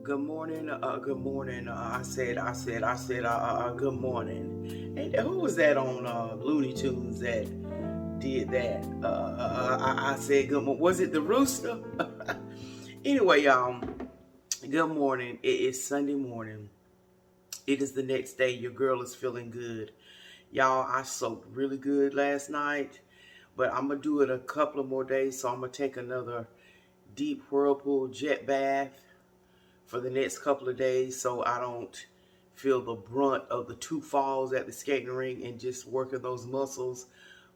Good morning. Good morning. Good morning. And who was that on Looney Tunes that did that? I said good morning. Was it the rooster? Anyway, y'all. Good morning. It is Sunday morning. It is the next day. Your girl is feeling good. Y'all, I soaked really good last night, but I'm gonna do it a couple of more days. So I'm gonna take another deep whirlpool jet bath for the next couple of days so I don't feel the brunt of the two falls at the skating rink and just working those muscles.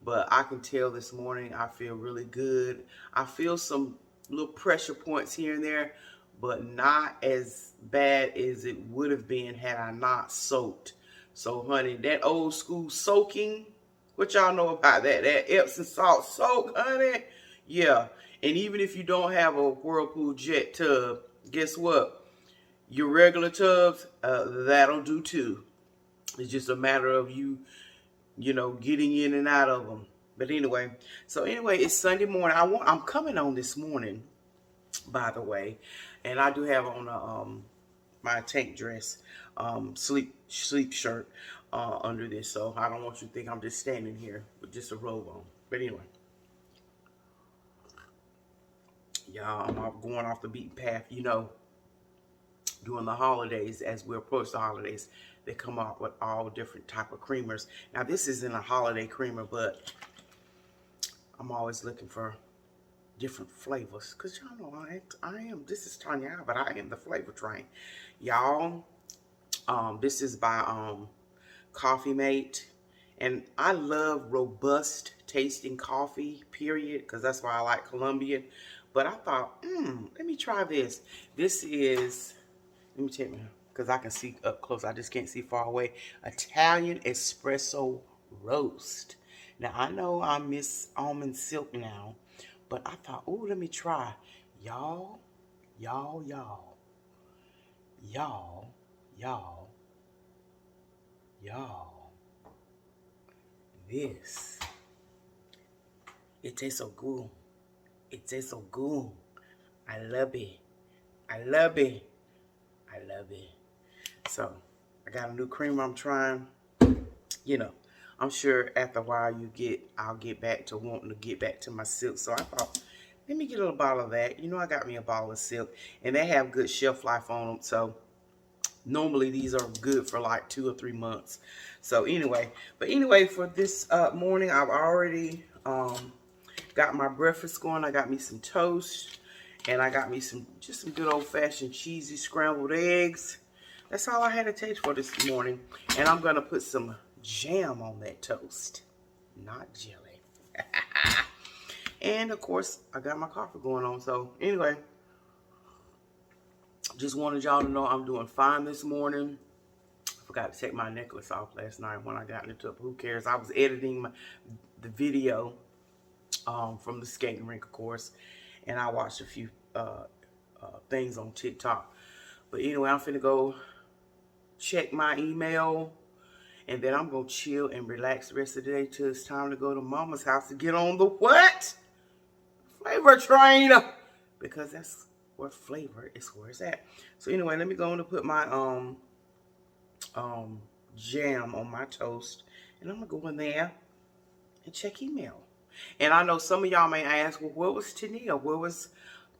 But I can tell this morning I feel really good. I feel some little pressure points here and there, but not as bad as it would have been had I not soaked. So honey, that old school soaking, what y'all know about that? That Epsom salt soak, honey? Yeah. And even if you don't have a Whirlpool jet tub, guess what? Your regular tubs, that'll do too. It's just a matter of you getting in and out of them. But anyway, it's Sunday morning. I'm coming on this morning, by the way, and I do have on my tank dress, sleep shirt under this, so I don't want you to think I'm just standing here with just a robe on. But anyway, y'all, I'm going off the beaten path, during the holidays. As we approach the holidays, they come out with all different type of creamers. Now this isn't a holiday creamer, but I'm always looking for different flavors, because y'all know I am, this is Tonya, but I am the flavor train, y'all. This is by Coffee Mate, and I love robust tasting coffee, period, because that's why I like Colombian. But I thought, let me try this. This is, let me check, because I can see up close. I just can't see far away. Italian espresso roast. Now, I know I miss almond silk now, but I thought, oh, let me try. Y'all. This. It tastes so good. It tastes so good. I love it. I love it. I love it. So, I got a new creamer I'm trying. I'm sure after a while I'll get back to wanting to get back to my silk. So I thought, let me get a little bottle of that. I got me a bottle of silk, and they have good shelf life on them. So normally these are good for like 2 or 3 months. So anyway, for this morning, I've already got my breakfast going. I got me some toast, and I got me some good old-fashioned cheesy scrambled eggs. That's all I had to taste for this morning. And I'm gonna put some jam on that toast, not jelly. And of course, I got my coffee going on. So anyway, just wanted y'all to know I'm doing fine this morning. I forgot to take my necklace off last night when I got in the tub. Who cares? I was editing the video from the skating rink, of course, and I watched a few things on TikTok. But anyway, I'm finna go check my email, and then I'm gonna chill and relax the rest of the day till it's time to go to Mama's house to get on the what? Flavor train, because that's where flavor is where it's at. So anyway, let me go on and put my jam on my toast, and I'm gonna go in there and check email. And I know some of y'all may ask, well, where was Tonya? Where was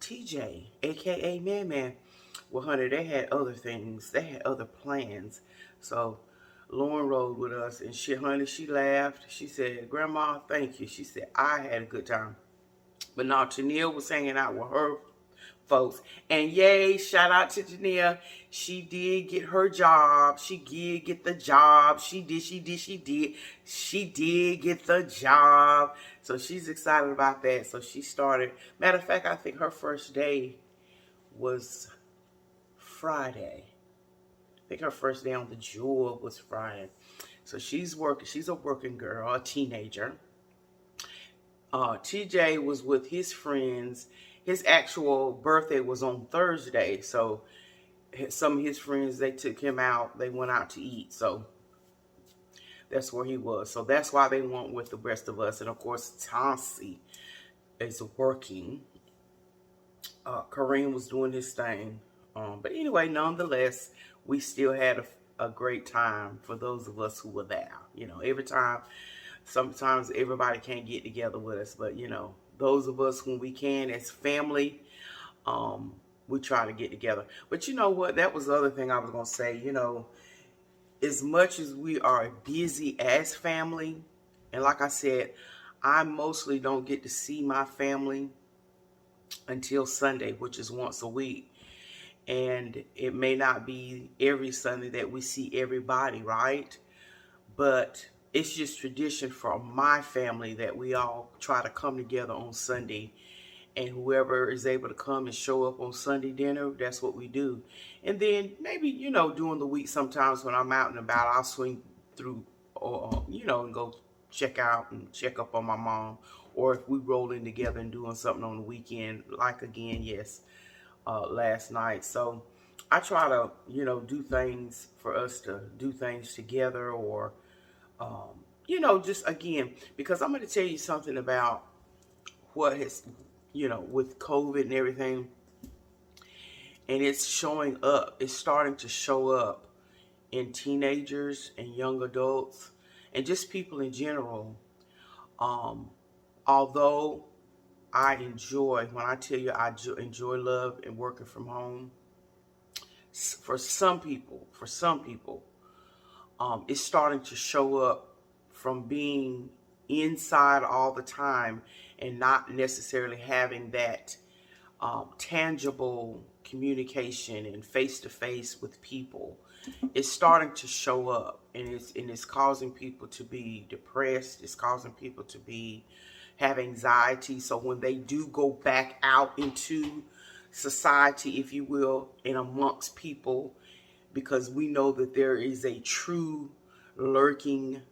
TJ, aka Man? Well, honey, they had other things. They had other plans. So Lauren rode with us, and honey, she laughed. She said, Grandma, thank you. She said, I had a good time. But now Tonya was hanging out with her folks. And yay, shout out to Tonya. She did get her job. She did get the job. She did get the job. So she's excited about that. So she started. Matter of fact, I think her first day was Friday. I think her first day on the job was Friday. So she's working. She's a working girl, a teenager. TJ was with his friends. His actual birthday was on Thursday. So some of his friends, they took him out. They went out to eat. So that's where he was. So that's why they went with the rest of us. And of course, Tonsi is working. Kareem was doing his thing. But anyway, nonetheless, we still had a great time for those of us who were there. You know, every time, sometimes everybody can't get together with us, but you know, those of us when we can as family, um, we try to get together. But you know what? That was the other thing I was gonna say. You know, as much as we are busy as family, and like I said, I mostly don't get to see my family until Sunday, which is once a week. And it may not be every Sunday that we see everybody, right? But it's just tradition for my family that we all try to come together on Sunday. And whoever is able to come and show up on Sunday dinner, that's what we do. And then maybe, you know, during the week, sometimes when I'm out and about, I'll swing through, or you know, and go check out and check up on my mom. Or if we roll in together and doing something on the weekend, like again, yes, last night. So I try to, you know, do things for us to do things together, or, you know, just again, because I'm going to tell you something about what has, you know, with COVID and everything, and it's showing up. It's starting to show up in teenagers and young adults and just people in general. Although I enjoy, when I tell you I enjoy love and working from home, for some people, it's starting to show up from being inside all the time and not necessarily having that tangible communication and face-to-face with people. It's starting to show up, and it's causing people to be depressed. It's causing people to have anxiety. So when they do go back out into society, if you will, and amongst people, because we know that there is a true lurking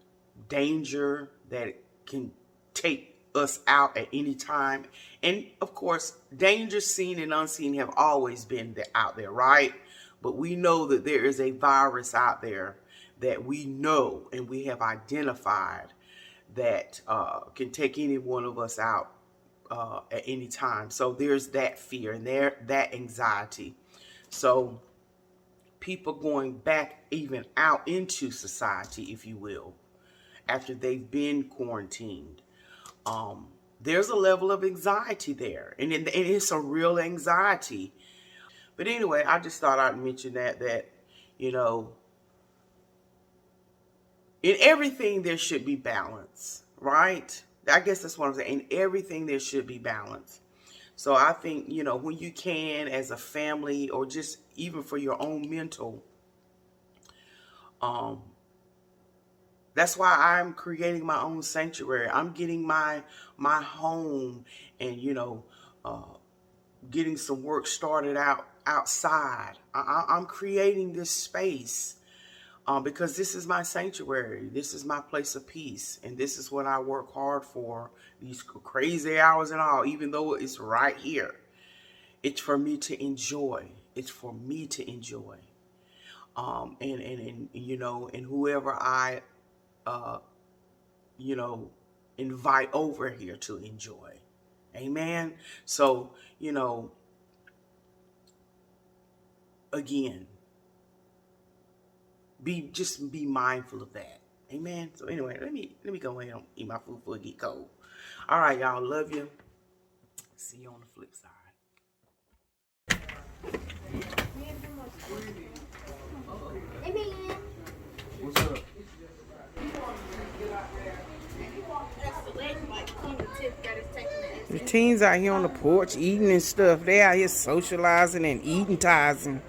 danger that can take us out at any time. And of course, danger seen and unseen have always been out there, right? But we know that there is a virus out there that we know and we have identified that can take any one of us out at any time. So there's that fear and that anxiety. So people going back even out into society, if you will, after they've been quarantined, there's a level of anxiety there, and it's a real anxiety. But anyway, I just thought I'd mention that you know, in everything there should be balance, right? I guess that's what I'm saying. In everything there should be balance. So I think, you know, when you can, as a family, or just even for your own mental, that's why I'm creating my own sanctuary. I'm getting my home, and you know, getting some work started outside. I'm creating this space because this is my sanctuary. This is my place of peace, and this is what I work hard for. These crazy hours and all, even though it's right here, it's for me to enjoy. It's for me to enjoy. And you know, and whoever I you know, invite over here to enjoy. Amen. So, you know, again, just be mindful of that. Amen. So anyway, let me go ahead and eat my food before it get cold. All right, y'all. Love you. See you on the flip side. What's up? The teens out here on the porch eating and stuff. They out here socializing and eating, tizing.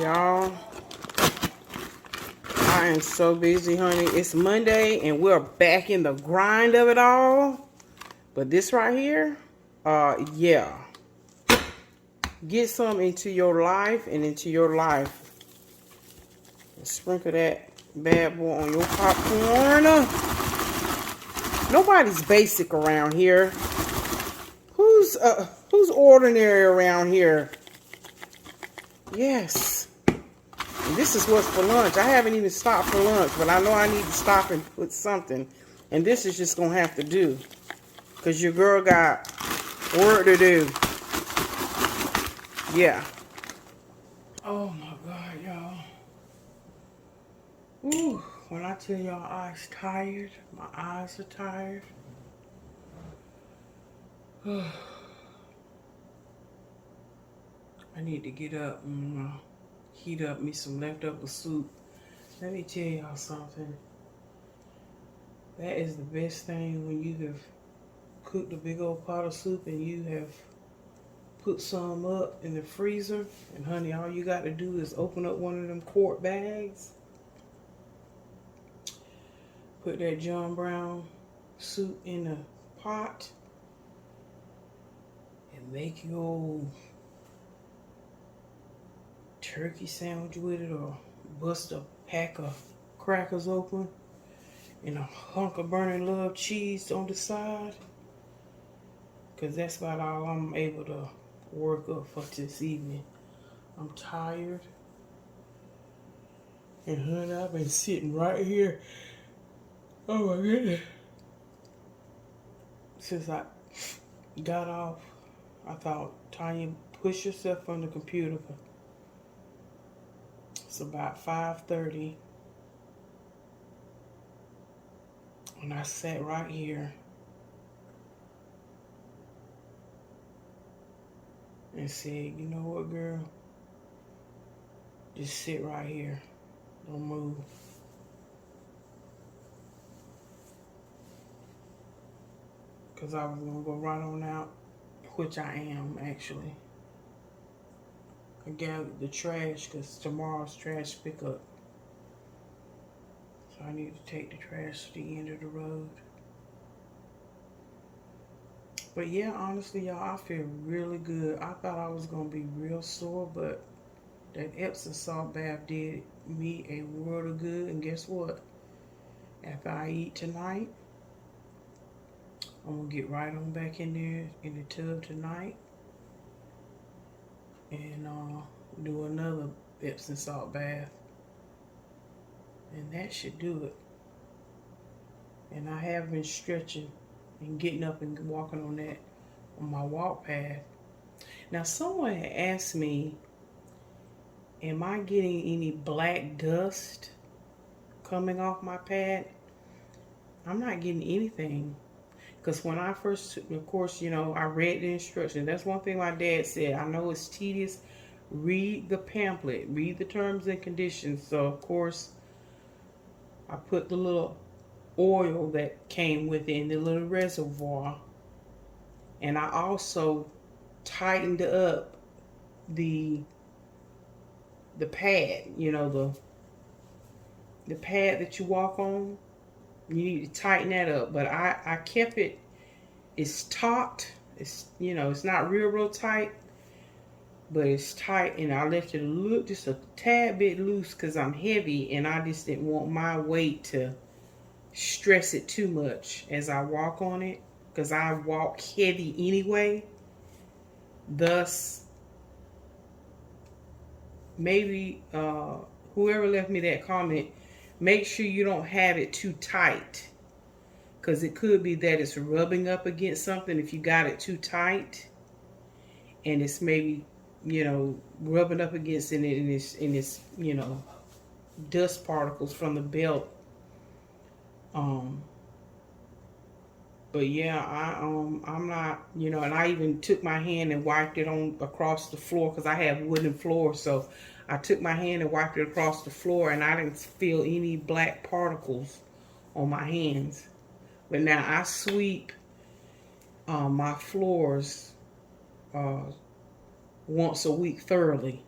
Y'all, I am so busy, honey. It's Monday and we're back in the grind of it all. But this right here, yeah. Get some into your life and into your life. And sprinkle that bad boy on your popcorn. Nobody's basic around here. Who's ordinary around here? Yes. And this is what's for lunch. I haven't even stopped for lunch, but I know I need to stop and put something. And this is just going to have to do. Because your girl got work to do. Yeah. Oh my God, y'all. Ooh, when I tell y'all I'm tired, my eyes are tired. I need to get up and heat up me some leftover soup. Let me tell y'all something. That is the best thing when you have cooked a big old pot of soup and you have put some up in the freezer. And honey, all you got to do is open up one of them quart bags. Put that John Brown soup in a pot. And make your old turkey sandwich with it, or bust a pack of crackers open and a hunk of burning love cheese on the side, because that's about all I'm able to work up for this evening. I'm tired, and honey, I've been sitting right here, oh my goodness, since I got off. I thought, Tonya, push yourself on the computer. It's about 5:30, and I sat right here and said, you know what, girl? Just sit right here. Don't move. Because I was going to go right on out, which I am, actually. I gathered the trash because tomorrow's trash pickup. So I need to take the trash to the end of the road. But yeah, honestly, y'all, I feel really good. I thought I was going to be real sore, but that Epsom salt bath did me a world of good. And guess what? After I eat tonight, I'm going to get right on back in there in the tub tonight. And do another Epsom salt bath. And that should do it. And I have been stretching and getting up and walking on my walk path. Now, someone had asked me, am I getting any black dust coming off my pad? I'm not getting anything. Because when I first, of course, you know, I read the instructions. That's one thing my dad said. I know it's tedious. Read the pamphlet. Read the terms and conditions. So, of course, I put the little oil that came with it in the little reservoir. And I also tightened up the pad. You know, the pad that you walk on. You need to tighten that up. But I kept it, it's taut. It's, you know, it's not real tight, but it's tight. And I left it just a tad bit loose because I'm heavy and I just didn't want my weight to stress it too much as I walk on it, because I walk heavy anyway. Thus, maybe whoever left me that comment, make sure you don't have it too tight, because it could be that it's rubbing up against something if you got it too tight, and it's maybe, you know, rubbing up against it, and it's you know, dust particles from the belt. But yeah, I'm not, you know, and I even took my hand and wiped it on across the floor, because I have wooden floors. So I took my hand and wiped it across the floor, and I didn't feel any black particles on my hands. But now I sweep my floors once a week thoroughly.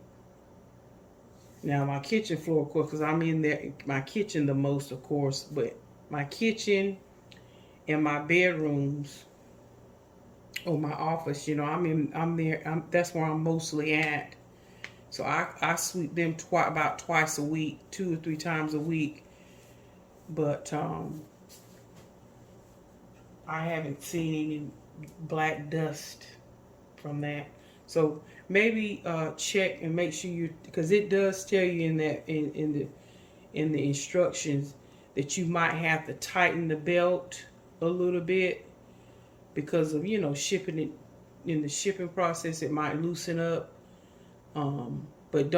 Now my kitchen floor, of course, because I'm in there, my kitchen the most, of course, but my kitchen and my bedrooms or my office, you know, I'm there. That's where I'm mostly at. So I sweep them about twice a week, 2 or 3 times a week. But I haven't seen any black dust from that. So maybe check and make sure you, because it does tell you in that in the instructions that you might have to tighten the belt a little bit because of, you know, shipping it in the shipping process. It might loosen up. But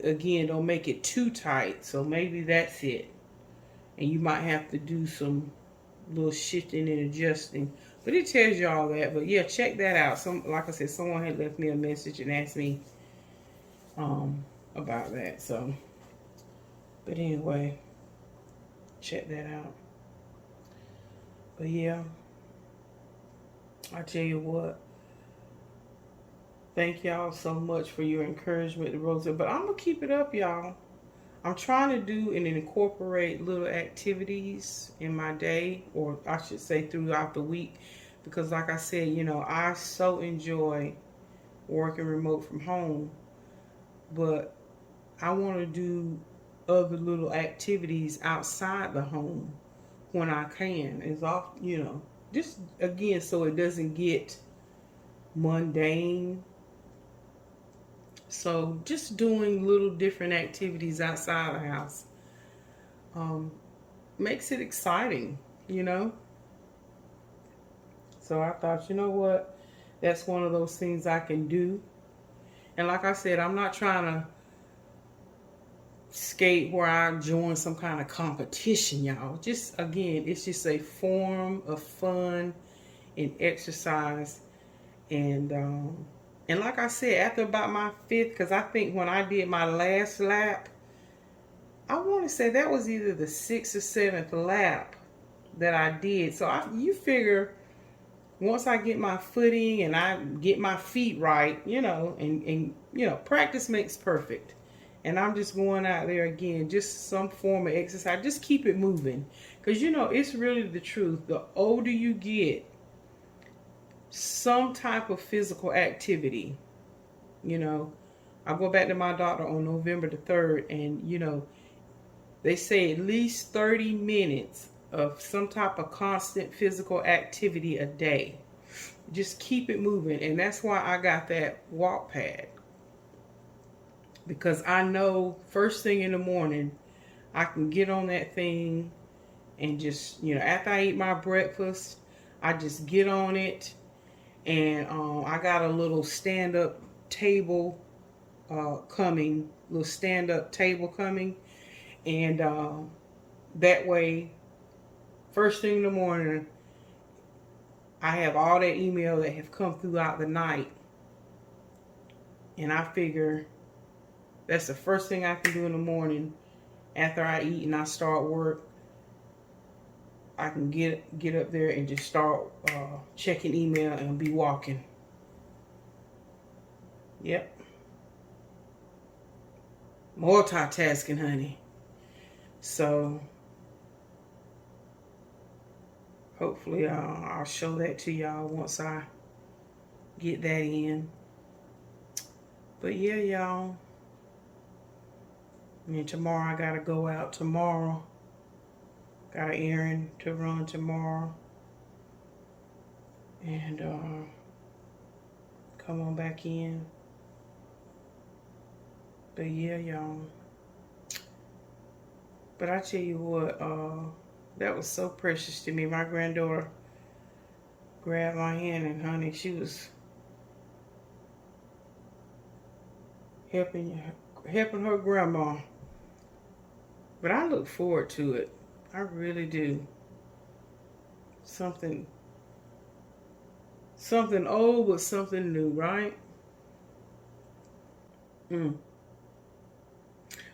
again, don't make it too tight. So maybe that's it. And you might have to do some little shifting and adjusting. But it tells you all that. But yeah, check that out. Like I said, someone had left me a message and asked me about that. So, but anyway, check that out. But yeah, I tell you what. Thank y'all so much for your encouragement, Rosa. But I'm going to keep it up, y'all. I'm trying to do and incorporate little activities in my day, or I should say throughout the week. Because like I said, you know, I so enjoy working remote from home. But I want to do other little activities outside the home when I can. It's off, you know, just again, so it doesn't get mundane. So just doing little different activities outside the house makes it exciting, you know. So I thought, you know what, that's one of those things I can do. And like I said, I'm not trying to skate where I join some kind of competition, y'all. Just again, it's just a form of fun and exercise. And like I said, after about my 5th, because I think when I did my last lap, I want to say that was either the 6th or 7th lap that I did. So you figure once I get my footing and I get my feet right, you know, and you know, practice makes perfect. And I'm just going out there again, just some form of exercise. Just keep it moving. Because, you know, it's really the truth. The older you get, some type of physical activity, you know. I go back to my doctor on November the 3rd, and you know, they say at least 30 minutes of some type of constant physical activity a day. Just keep it moving. And that's why I got that walk pad, because I know first thing in the morning I can get on that thing and just, you know, after I eat my breakfast, I just get on it. And I got a little stand-up table coming, and that way, first thing in the morning, I have all that email that have come throughout the night, and I figure that's the first thing I can do in the morning after I eat and I start work. I can get up there and just start checking email and be walking. Yep. Multitasking, honey. So hopefully I'll show that to y'all once I get that in. But yeah, y'all. And tomorrow I gotta go out tomorrow. Got an errand to run tomorrow. And come on back in. But yeah, y'all. But I tell you what, that was so precious to me. My granddaughter grabbed my hand, and honey, she was helping her grandma. But I look forward to it. I really do. Something old, but something new, right?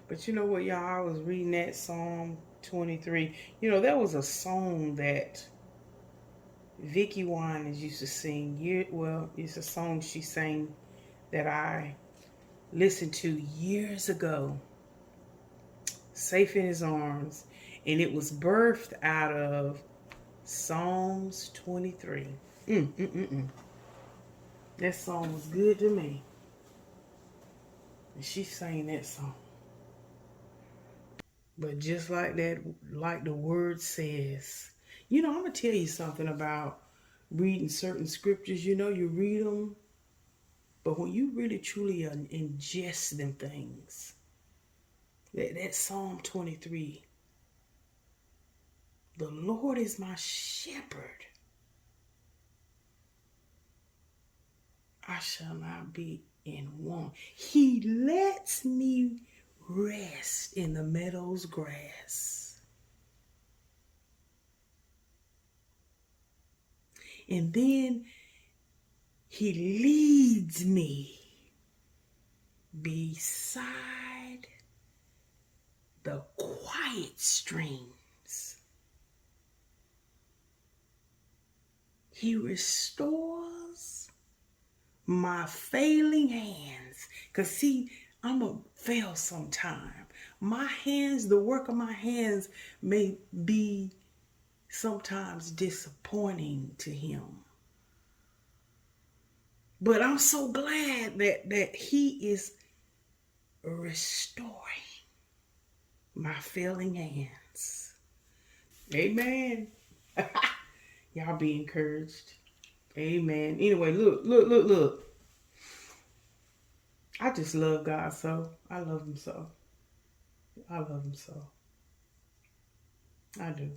But you know what, y'all? I was reading that Psalm 23. You know, that was a song that Vickie Winans used to sing. Well, it's a song she sang that I listened to years ago. safe in his arms. And it was birthed out of Psalms 23. That song was good to me. And she sang that song. But just like that, like the word says, I'm going to tell you something about reading certain scriptures. You read them, but when you really truly ingest them things, that Psalm 23, the Lord is my shepherd, I shall not be in want. He lets me rest in the meadow's grass. And then he leads me beside the quiet streams. He restores my failing hands. Because see, I'm going to fail sometime. My hands, the work of my hands may be sometimes disappointing to him. But I'm so glad that he is restoring my failing hands. Amen. Y'all be encouraged. Amen. Anyway, look. I just love God so. I love him so. I love him so. I do.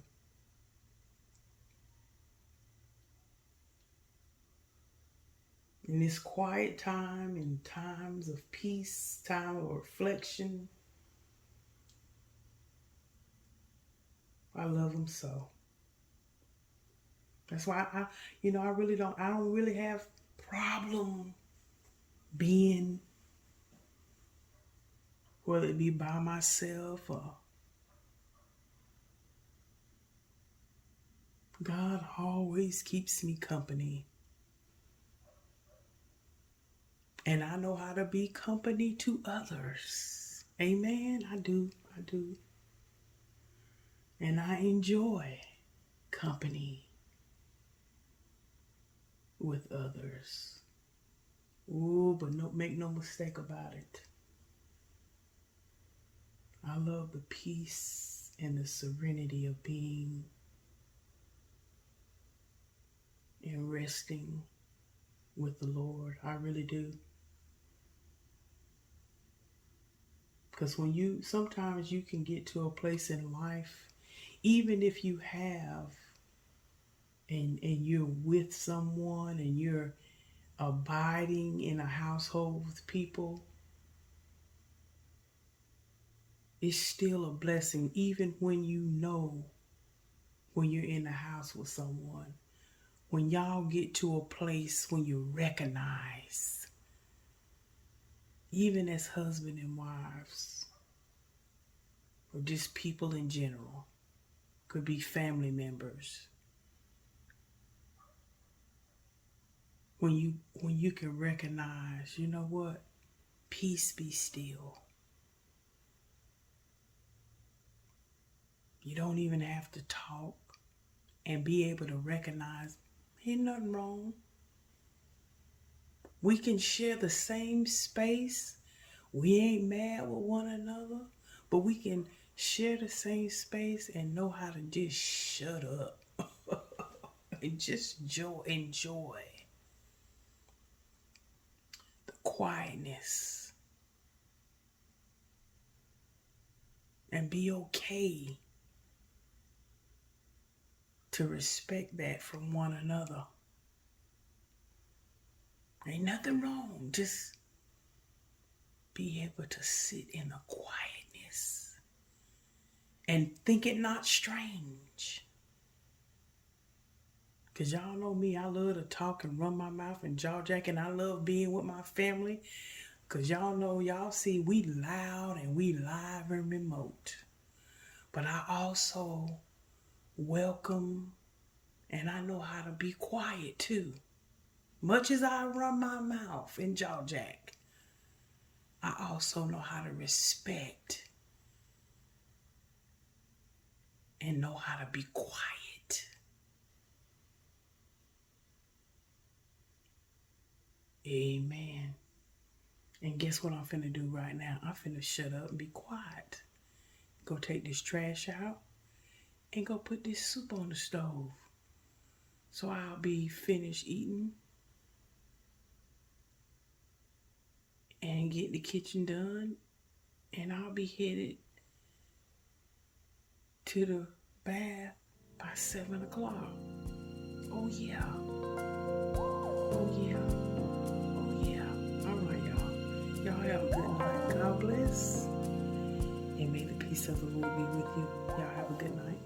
In this quiet time, in times of peace, time of reflection, I love him so. That's why I don't really have problem being, whether it be by myself or God always keeps me company. And I know how to be company to others. Amen. I do. And I enjoy company with others. Ooh, but make no mistake about it. I love the peace and the serenity of being and resting with the Lord. I really do. Because sometimes you can get to a place in life, even if you have, and you're with someone and you're abiding in a household with people, it's still a blessing, even when when you're in the house with someone. When y'all get to a place when you recognize, even as husband and wives, or just people in general, could be family members. When you can recognize, you know what? Peace be still. You don't even have to talk and be able to recognize ain't nothing wrong. We can share the same space. We ain't mad with one another, but we can share the same space and know how to just shut up and just enjoy the quietness and be okay to respect that from one another. Ain't nothing wrong. Just be able to sit in the quietness and think it not strange. Because y'all know me, I love to talk and run my mouth and jaw jack, and I love being with my family. Because y'all see, we loud and we live and remote. But I also welcome, and I know how to be quiet too. Much as I run my mouth and jaw jack, I also know how to respect and know how to be quiet. Amen. And guess what I'm finna do right now? I'm finna shut up and be quiet. Go take this trash out and go put this soup on the stove. So I'll be finished eating and get the kitchen done, and I'll be headed to the bath by 7 o'clock. Oh yeah. Oh yeah. Oh yeah. All right, y'all. Y'all have a good night. God bless. And may the peace of the Lord be with you. Y'all have a good night.